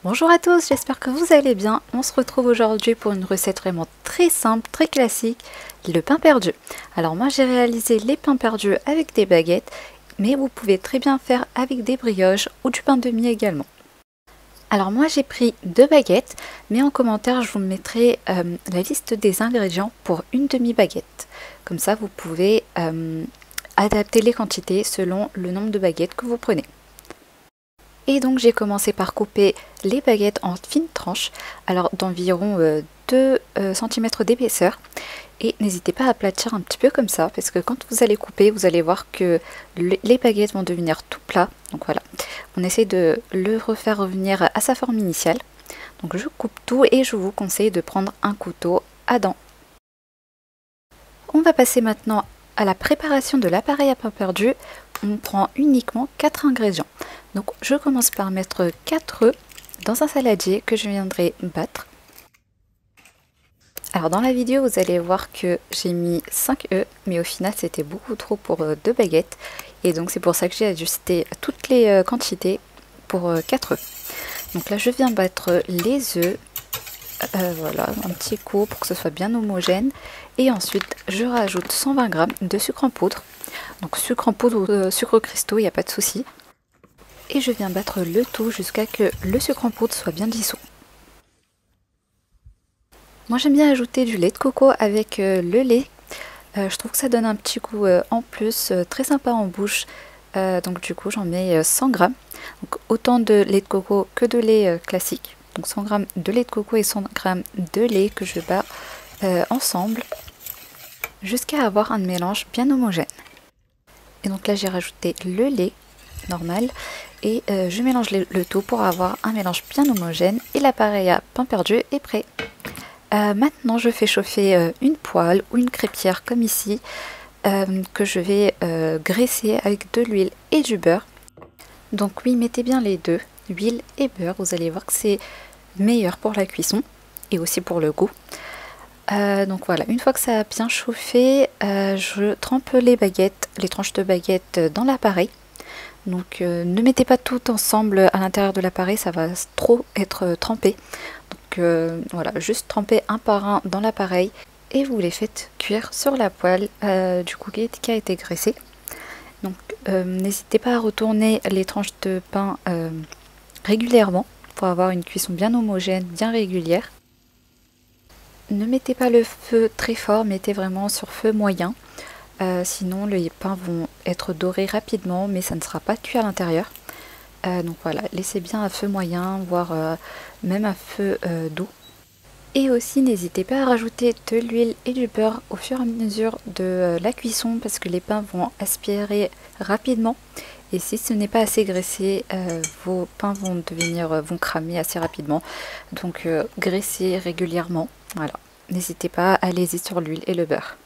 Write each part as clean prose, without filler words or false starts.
Bonjour à tous, j'espère que vous allez bien. On se retrouve aujourd'hui pour une recette vraiment très simple, très classique, le pain perdu. Alors moi j'ai réalisé les pains perdus avec des baguettes, mais vous pouvez très bien faire avec des brioches ou du pain de mie également. Alors moi j'ai pris 2 baguettes, mais en commentaire je vous mettrai la liste des ingrédients pour une demi-baguette. Comme ça vous pouvez adapter les quantités selon le nombre de baguettes que vous prenez. Et donc j'ai commencé par couper les baguettes en fines tranches, alors d'environ 2 cm d'épaisseur. Et n'hésitez pas à aplatir un petit peu comme ça, parce que quand vous allez couper, vous allez voir que les baguettes vont devenir tout plats. Donc voilà, on essaie de le refaire revenir à sa forme initiale. Donc je coupe tout et je vous conseille de prendre un couteau à dents. On va passer maintenant à la préparation de l'appareil à pain perdu. On prend uniquement 4 ingrédients. Donc je commence par mettre 4 œufs dans un saladier que je viendrai battre. Alors dans la vidéo vous allez voir que j'ai mis 5 œufs, mais au final c'était beaucoup trop pour 2 baguettes. Et donc c'est pour ça que j'ai ajusté toutes les quantités pour 4 œufs. Donc là je viens battre les œufs, voilà, un petit coup pour que ce soit bien homogène. Et ensuite je rajoute 120 g de sucre en poudre. Donc sucre en poudre ou sucre cristaux, il n'y a pas de souci. Et je viens battre le tout jusqu'à que le sucre en poudre soit bien dissous. Moi j'aime bien ajouter du lait de coco avec le lait. Je trouve que ça donne un petit goût en plus, très sympa en bouche. Donc du coup j'en mets 100 g. Donc autant de lait de coco que de lait classique. Donc 100 g de lait de coco et 100 g de lait que je bats ensemble jusqu'à avoir un mélange bien homogène. Et donc là j'ai rajouté le lait normal et je mélange le tout pour avoir un mélange bien homogène et l'appareil à pain perdu est prêt. Maintenant je fais chauffer une poêle ou une crêpière comme ici que je vais graisser avec de l'huile et du beurre. Donc oui, mettez bien les deux, huile et beurre, vous allez voir que c'est meilleur pour la cuisson et aussi pour le goût. Donc voilà, une fois que ça a bien chauffé, je trempe les baguettes, les tranches de baguettes dans l'appareil. Donc ne mettez pas tout ensemble à l'intérieur de l'appareil, ça va trop être trempé. Donc voilà, juste tremper un par un dans l'appareil et vous les faites cuire sur la poêle du coup qui a été graissé. Donc n'hésitez pas à retourner les tranches de pain régulièrement pour avoir une cuisson bien homogène, bien régulière. Ne mettez pas le feu très fort, mettez vraiment sur feu moyen. Sinon les pains vont être dorés rapidement, mais ça ne sera pas cuit à l'intérieur. Donc voilà, laissez bien à feu moyen, voire même à feu doux. Et aussi n'hésitez pas à rajouter de l'huile et du beurre au fur et à mesure de la cuisson, parce que les pains vont aspirer rapidement. Et si ce n'est pas assez graissé, vos pains vont cramer assez rapidement. Donc graissez régulièrement. Voilà, n'hésitez pas, allez-y sur l'huile et le beurre.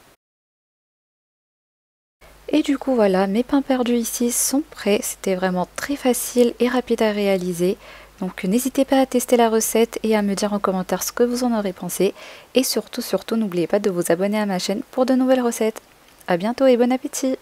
Et du coup voilà, mes pains perdus ici sont prêts. C'était vraiment très facile et rapide à réaliser. Donc n'hésitez pas à tester la recette et à me dire en commentaire ce que vous en aurez pensé. Et surtout, n'oubliez pas de vous abonner à ma chaîne pour de nouvelles recettes. A bientôt et bon appétit!